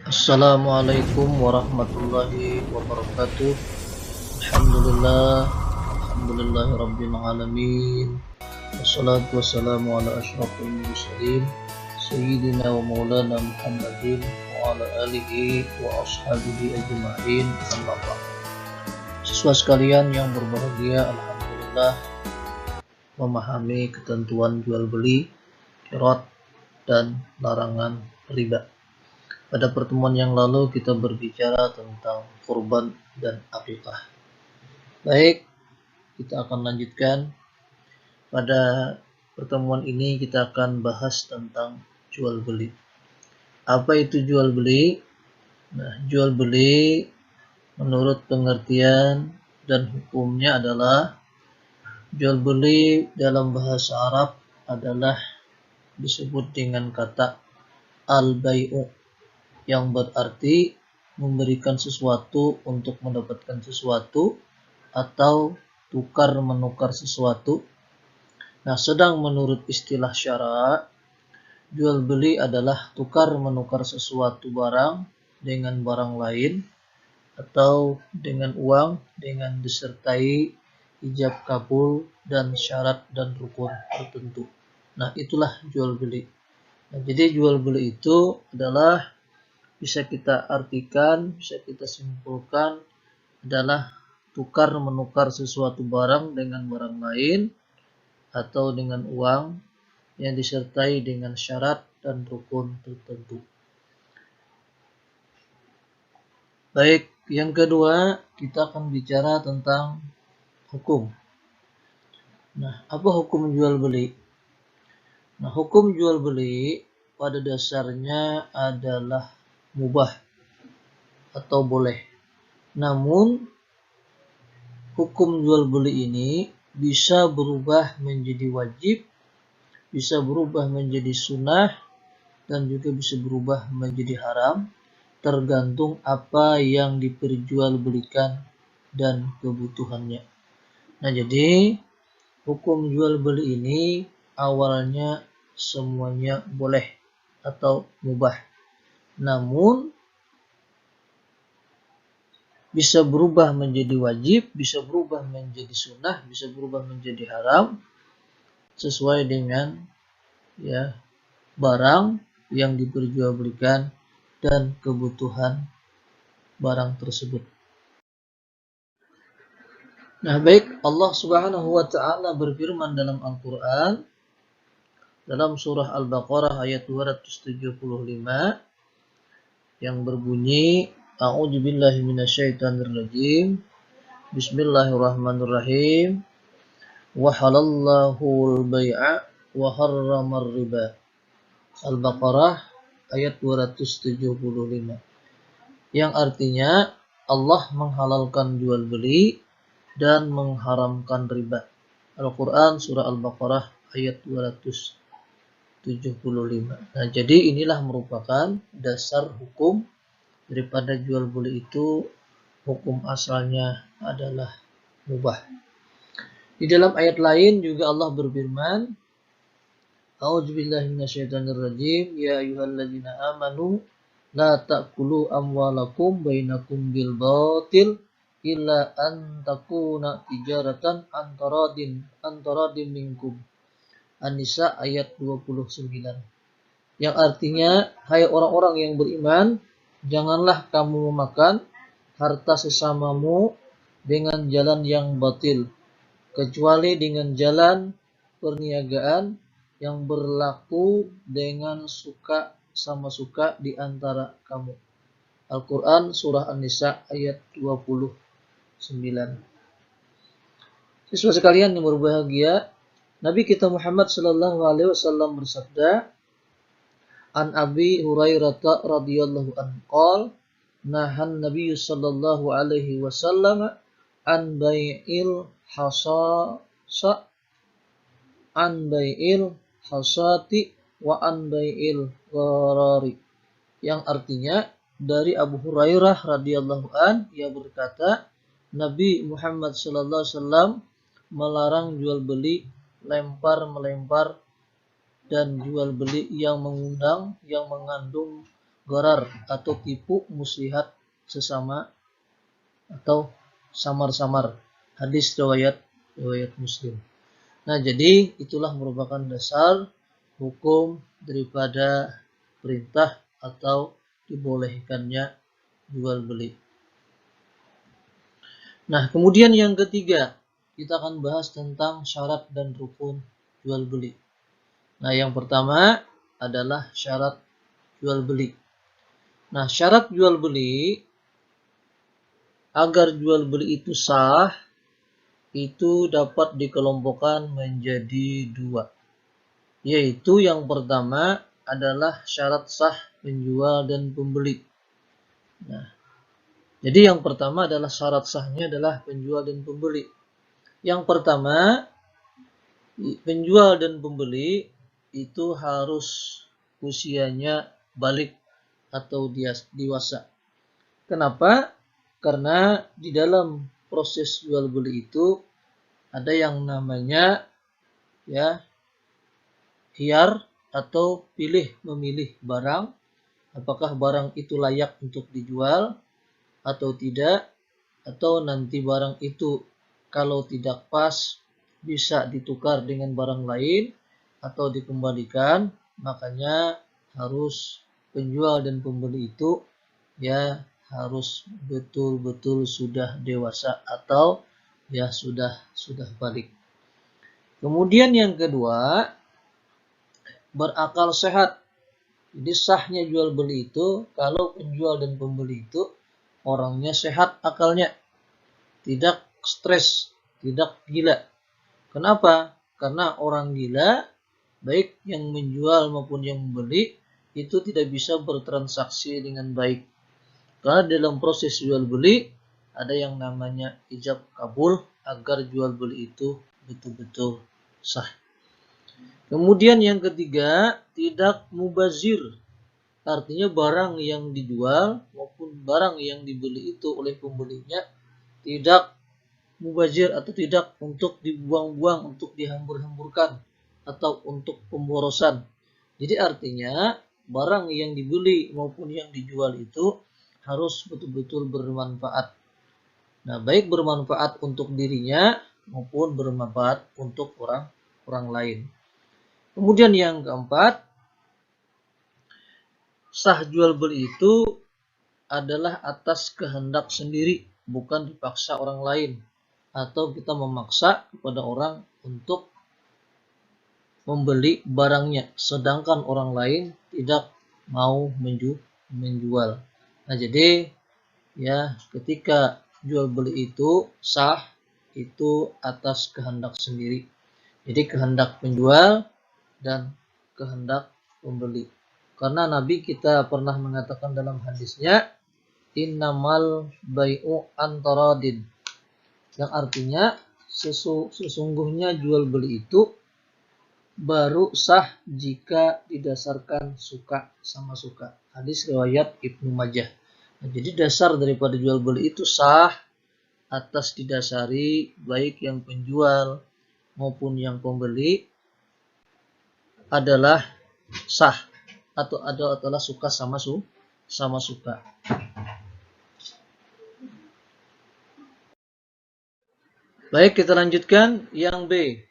Assalamualaikum warahmatullahi wabarakatuh. Alhamdulillah, alhamdulillahi rabbil alamin. Wassalatu wassalamu ala asyrafil mursalin sayyidina wa maulana Muhammadin wa ala alihi wa ashabihi ajma'in. Amma ba'd. Siswa sekalian yang berbahagia, alhamdulillah memahami ketentuan jual beli, qirad dan larangan riba. Pada pertemuan yang lalu kita berbicara tentang kurban dan akikah. Baik, kita akan lanjutkan. Pada pertemuan ini kita akan bahas tentang jual beli. Apa itu jual beli? Nah, jual beli menurut pengertian dan hukumnya adalah jual beli dalam bahasa Arab adalah disebut dengan kata al-bai'u, yang berarti memberikan sesuatu untuk mendapatkan sesuatu atau tukar menukar sesuatu. Nah, sedang menurut istilah syara, jual beli adalah tukar menukar sesuatu barang dengan barang lain atau dengan uang dengan disertai ijab kabul dan syarat dan rukun tertentu. Nah, itulah jual beli. Nah, jadi jual beli itu adalah bisa kita artikan, bisa kita simpulkan adalah tukar menukar sesuatu barang dengan barang lain atau dengan uang yang disertai dengan syarat dan rukun tertentu. Baik, yang kedua kita akan bicara tentang hukum. Nah, apa hukum jual beli? Nah, hukum jual beli pada dasarnya adalah mubah atau boleh. Namun hukum jual beli ini bisa berubah menjadi wajib, bisa berubah menjadi sunnah, dan juga bisa berubah menjadi haram, tergantung apa yang diperjualbelikan dan kebutuhannya. Nah, jadi hukum jual beli ini awalnya semuanya boleh atau mubah. Namun bisa berubah menjadi wajib, bisa berubah menjadi sunnah, bisa berubah menjadi haram sesuai dengan barang yang diperjualbelikan dan kebutuhan barang tersebut. Nah, baik, Allah Subhanahu wa taala berfirman dalam Al-Qur'an dalam surah Al-Baqarah ayat 275 yang berbunyi, A'udzubillahi minasyaitonirrajim. Bismillahirrahmanirrahim. Wa halallahu al-bai'a wa harramar riba. Al-Baqarah ayat 275. Yang artinya Allah menghalalkan jual beli dan mengharamkan riba. Al-Quran surah Al-Baqarah ayat 275. Nah, jadi inilah merupakan dasar hukum daripada jual beli itu. Hukum asalnya adalah mubah. Di dalam ayat lain juga Allah berfirman, A'udzubillahi minasyaitonirrajim, ya ayyuhalladzina amanu la ta'kulu amwalakum bainakum bil batil illa an takuna tijaratan antaradin minkum. An-Nisa ayat 29. Yang artinya, hai orang-orang yang beriman, janganlah kamu memakan harta sesamamu dengan jalan yang batil, kecuali dengan jalan perniagaan yang berlaku dengan suka sama suka di antara kamu. Al-Quran surah An-Nisa ayat 29. Siswa sekalian yang berbahagia, Nabi kita Muhammad sallallahu alaihi wasallam bersabda, An Abi Hurairah radhiyallahu anhu qala, nahan Nabi sallallahu alaihi wasallam an bai'il hasati wa an bai'il gharari. Yang artinya dari Abu Hurairah radhiyallahu an, ia berkata, Nabi Muhammad sallallahu alaihi wasallam melarang jual beli lempar-melempar dan jual beli yang mengundang, yang mengandung gharar atau tipu muslihat sesama atau samar-samar. Hadis riwayat Muslim. Nah, jadi itulah merupakan dasar hukum daripada perintah atau dibolehkannya jual beli. Nah, kemudian yang ketiga, kita akan bahas tentang syarat dan rukun jual beli. Nah, yang pertama adalah syarat jual beli. Nah, syarat jual beli, agar jual beli itu sah, itu dapat dikelompokkan menjadi dua. Yaitu yang pertama adalah syarat sah penjual dan pembeli. Nah, jadi yang pertama adalah syarat sahnya adalah penjual dan pembeli. Yang pertama, penjual dan pembeli itu harus usianya balik atau dewasa. Kenapa? Karena di dalam proses jual beli itu ada yang namanya ya khiyar atau pilih memilih barang, apakah barang itu layak untuk dijual atau tidak, atau nanti barang itu kalau tidak pas bisa ditukar dengan barang lain atau dikembalikan. Makanya harus penjual dan pembeli itu ya harus betul-betul sudah dewasa atau ya sudah balik. Kemudian yang kedua, berakal sehat. Jadi sahnya jual beli itu kalau penjual dan pembeli itu orangnya sehat akalnya, tidak stres, tidak gila. Kenapa? Karena orang gila, baik yang menjual maupun yang membeli, itu tidak bisa bertransaksi dengan baik. Karena dalam proses jual beli ada yang namanya ijab kabul agar jual beli itu betul-betul sah. Kemudian yang ketiga, tidak mubazir. Artinya barang yang dijual maupun barang yang dibeli itu oleh pembelinya tidak mubazir atau tidak untuk dibuang-buang, untuk dihambur-hamburkan atau untuk pemborosan. Jadi artinya barang yang dibeli maupun yang dijual itu harus betul-betul bermanfaat. Nah, baik bermanfaat untuk dirinya maupun bermanfaat untuk orang lain. Kemudian yang keempat, sah jual beli itu adalah atas kehendak sendiri, bukan dipaksa orang lain atau kita memaksa kepada orang untuk membeli barangnya sedangkan orang lain tidak mau menjual. Nah, jadi ya ketika jual beli itu sah itu atas kehendak sendiri. Jadi kehendak penjual dan kehendak pembeli. Karena Nabi kita pernah mengatakan dalam hadisnya, innamal bai'u antaradin. Yang artinya sesungguhnya jual beli itu baru sah jika didasarkan suka sama suka. Hadis riwayat Ibnu Majah. Nah, jadi dasar daripada jual beli itu sah atas didasari baik yang penjual maupun yang pembeli adalah sah atau adalah suka sama suka. Baik, kita lanjutkan yang B.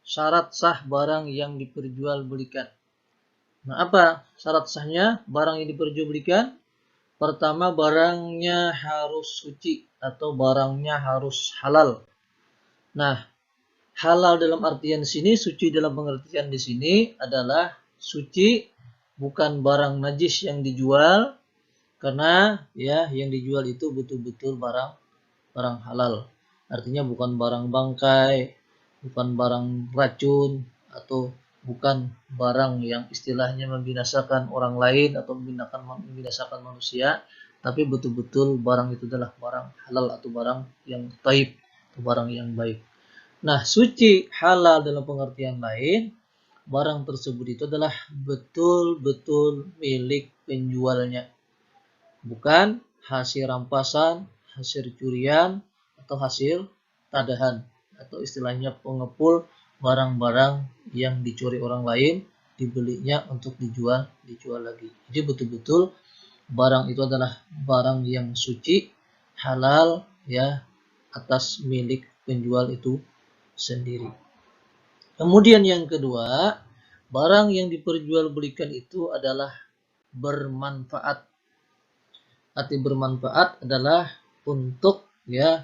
Syarat sah barang yang diperjualbelikan. Nah, apa syarat sahnya barang yang diperjualbelikan? Pertama, barangnya harus suci atau barangnya harus halal. Nah, halal dalam artian sini, suci dalam pengertian di sini adalah suci bukan barang najis yang dijual, karena ya yang dijual itu betul-betul barang halal. Artinya bukan barang bangkai, bukan barang racun, atau bukan barang yang istilahnya membinasakan orang lain atau membinasakan manusia, tapi betul-betul barang itu adalah barang halal atau barang yang taib, atau barang yang baik. Nah, suci halal dalam pengertian lain, barang tersebut itu adalah betul-betul milik penjualnya. Bukan hasil rampasan, hasil curian, atau hasil tadahan. Atau istilahnya pengepul barang-barang yang dicuri orang lain dibelinya untuk dijual lagi. Jadi betul-betul barang itu adalah barang yang suci, halal ya, atas milik penjual itu sendiri. Kemudian yang kedua, barang yang diperjualbelikan itu adalah bermanfaat. Arti bermanfaat adalah untuk ya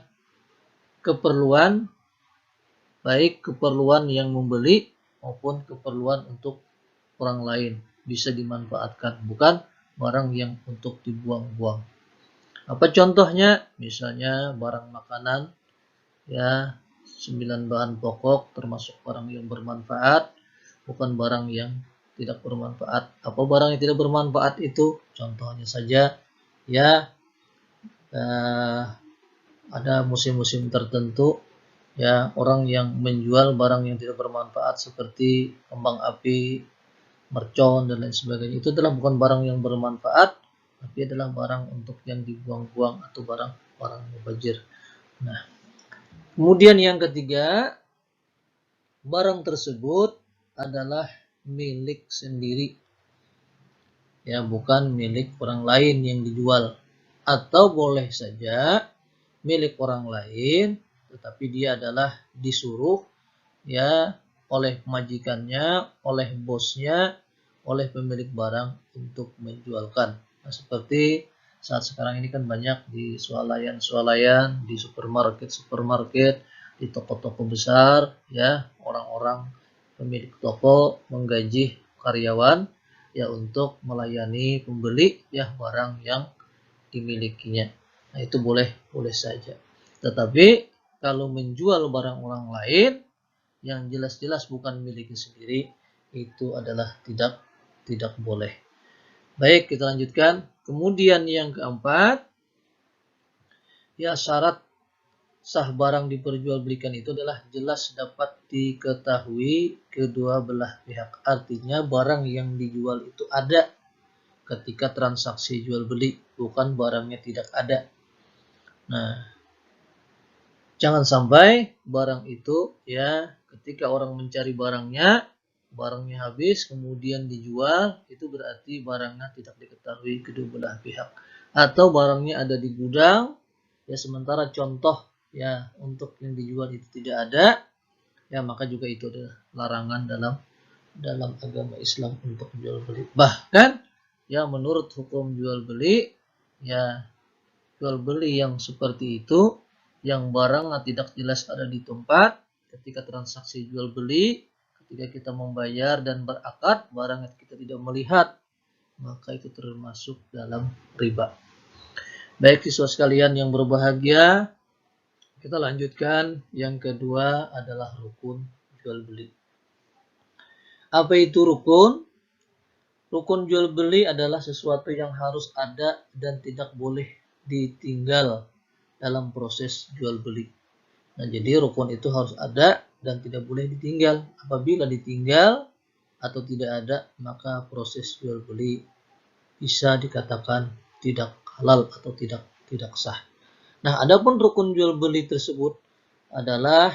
keperluan, baik keperluan yang membeli maupun keperluan untuk orang lain, bisa dimanfaatkan, bukan barang yang untuk dibuang-buang. Apa contohnya? Misalnya barang makanan ya, 9 bahan pokok termasuk barang yang bermanfaat, bukan barang yang tidak bermanfaat. Apa barang yang tidak bermanfaat itu? Contohnya saja ya, ada musim-musim tertentu ya, orang yang menjual barang yang tidak bermanfaat seperti kembang api, mercon dan lain sebagainya. Itu adalah bukan barang yang bermanfaat, tapi adalah barang untuk yang dibuang-buang atau barang mubazir. Nah, kemudian yang ketiga, barang tersebut adalah milik sendiri ya, bukan milik orang lain yang dijual. Atau boleh saja milik orang lain, tetapi dia adalah disuruh ya oleh majikannya, oleh bosnya, oleh pemilik barang untuk menjualkan. Nah, seperti saat sekarang ini kan banyak di swalayan, di supermarket, di toko-toko besar ya, orang-orang pemilik toko menggaji karyawan ya untuk melayani pembeli ya barang yang dimilikinya. Nah, itu boleh saja. Tetapi kalau menjual barang orang lain yang jelas-jelas bukan miliknya sendiri, itu adalah tidak boleh. Baik, kita lanjutkan. Kemudian yang keempat, ya syarat sah barang diperjualbelikan itu adalah jelas dapat diketahui kedua belah pihak. Artinya barang yang dijual itu ada ketika transaksi jual beli, bukan barangnya tidak ada. Nah, jangan sampai barang itu ya ketika orang mencari barangnya habis kemudian dijual, itu berarti barangnya tidak diketahui kedua belah pihak. Atau barangnya ada di gudang ya, sementara contoh ya untuk yang dijual itu tidak ada, ya maka juga itu adalah larangan dalam agama Islam untuk jual beli. Bahkan ya menurut hukum jual beli ya, jual beli yang seperti itu yang barang tidak jelas ada di tempat, ketika transaksi jual beli, ketika kita membayar dan berakad barang kita tidak melihat, maka itu termasuk dalam riba. Baik siswa sekalian yang berbahagia, kita lanjutkan. Yang kedua adalah rukun jual beli. Apa itu rukun? Rukun jual beli adalah sesuatu yang harus ada dan tidak boleh ditinggal dalam proses jual beli. Nah, jadi rukun itu harus ada dan tidak boleh ditinggal. Apabila ditinggal atau tidak ada, maka proses jual beli bisa dikatakan tidak halal atau tidak sah. Nah, adapun rukun jual beli tersebut adalah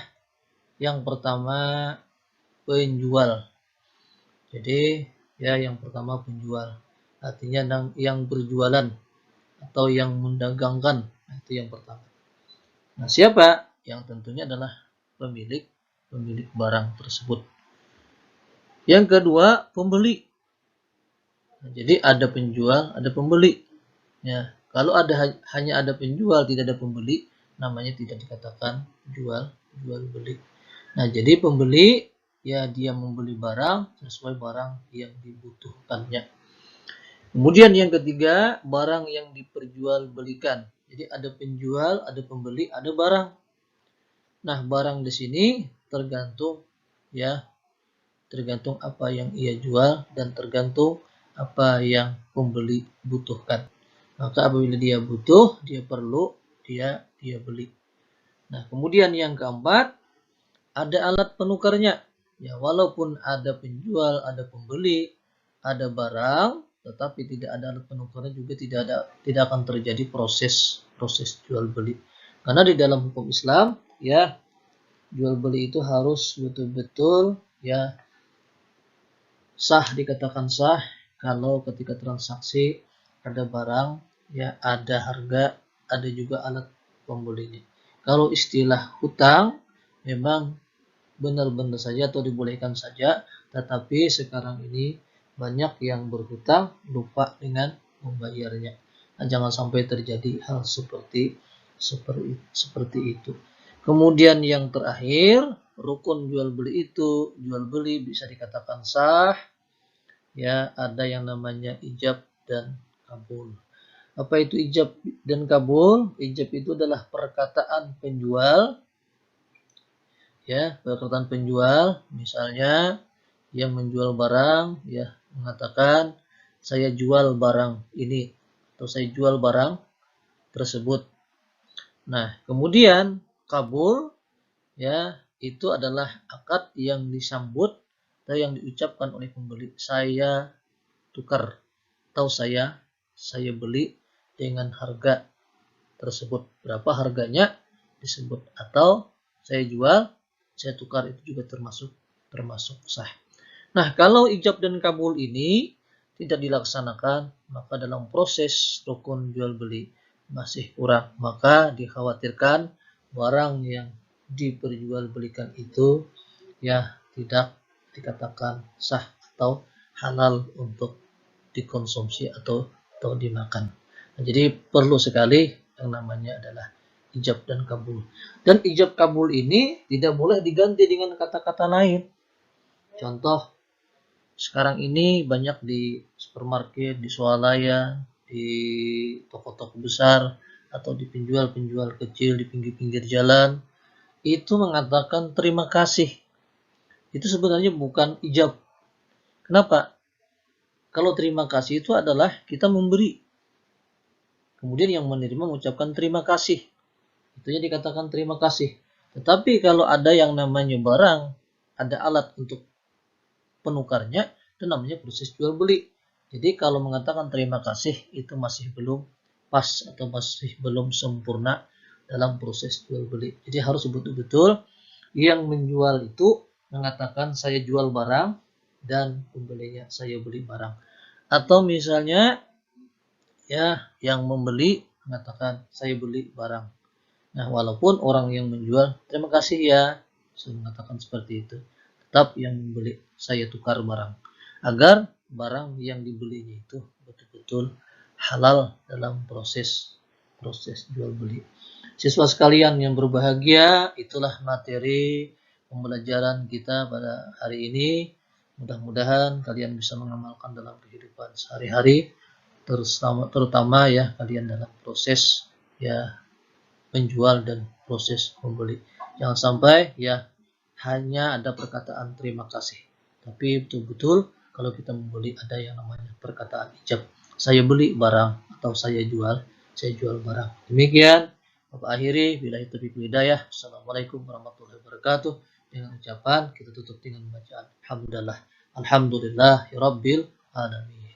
yang pertama penjual. Jadi ya, yang pertama penjual, artinya yang berjualan atau yang mendagangkan, itu yang pertama. Nah, siapa? Yang tentunya adalah pemilik barang tersebut. Yang kedua, pembeli. Nah, jadi ada penjual, ada pembeli. Ya, kalau hanya ada penjual, tidak ada pembeli, namanya tidak dikatakan jual beli. Nah, jadi pembeli ya dia membeli barang sesuai barang yang dibutuhkannya. Kemudian yang ketiga, barang yang diperjualbelikan. Jadi ada penjual, ada pembeli, ada barang. Nah, barang di sini tergantung apa yang ia jual dan tergantung apa yang pembeli butuhkan. Maka apabila dia butuh, dia perlu, dia beli. Nah, kemudian yang keempat, ada alat penukarnya. Ya, walaupun ada penjual, ada pembeli, ada barang, tetapi tidak ada alat penukarnya juga tidak akan terjadi proses jual beli. Karena di dalam hukum Islam ya, jual beli itu harus betul-betul ya Sah dikatakan sah kalau ketika transaksi ada barang, ya ada harga, ada juga alat pembelinya. Kalau istilah hutang memang benar-benar saja atau dibolehkan saja, tetapi sekarang ini banyak yang berhutang lupa dengan membayarnya. Nah, jangan sampai terjadi hal seperti itu. Kemudian yang terakhir, rukun jual beli itu, jual beli bisa dikatakan sah, ya ada yang namanya ijab dan kabul. Apa itu ijab dan kabul? Ijab itu adalah perkataan penjual, ya perkataan penjual, misalnya yang menjual barang, ya mengatakan saya jual barang ini atau saya jual barang tersebut. Nah, kemudian kabul, ya itu adalah akad yang disambut atau yang diucapkan oleh pembeli, saya tukar atau saya beli dengan harga tersebut, berapa harganya disebut, atau saya jual, saya tukar, itu juga termasuk sah. Nah, kalau ijab dan kabul ini tidak dilaksanakan, maka dalam proses rukun jual beli masih kurang, maka dikhawatirkan barang yang diperjualbelikan itu ya tidak dikatakan sah atau halal untuk dikonsumsi atau dimakan. Nah, jadi perlu sekali yang namanya adalah ijab dan kabul. Dan ijab kabul ini tidak boleh diganti dengan kata-kata lain. Contoh, sekarang ini banyak di supermarket, di swalaya, di toko-toko besar, atau di penjual-penjual kecil di pinggir-pinggir jalan, itu mengatakan terima kasih. Itu sebenarnya bukan ijab. Kenapa? Kalau terima kasih itu adalah kita memberi. Kemudian yang menerima mengucapkan terima kasih. Itunya dikatakan terima kasih. Tetapi kalau ada yang namanya barang, ada alat untuk penukarnya, itu namanya proses jual beli. Jadi kalau mengatakan terima kasih itu masih belum pas atau masih belum sempurna dalam proses jual beli. Jadi harus betul-betul yang menjual itu mengatakan saya jual barang dan pembelinya saya beli barang. Atau misalnya ya yang membeli mengatakan saya beli barang. Nah, walaupun orang yang menjual terima kasih ya, saya mengatakan seperti itu, tetap yang membeli saya tukar barang, agar barang yang dibelinya itu betul-betul halal dalam proses jual beli. Siswa sekalian yang berbahagia, itulah materi pembelajaran kita pada hari ini. Mudah-mudahan kalian bisa mengamalkan dalam kehidupan sehari-hari, terutama ya kalian dalam proses ya penjual dan proses membeli. Jangan sampai ya hanya ada perkataan terima kasih, tapi betul-betul kalau kita membeli ada yang namanya perkataan ijab. Saya beli barang atau saya jual barang. Demikian Bapak akhiri, billahi taufiq wal hidayah. Assalamualaikum warahmatullahi wabarakatuh. Dengan ucapan kita tutup dengan bacaan alhamdulillah, alhamdulillahirabbil alamin.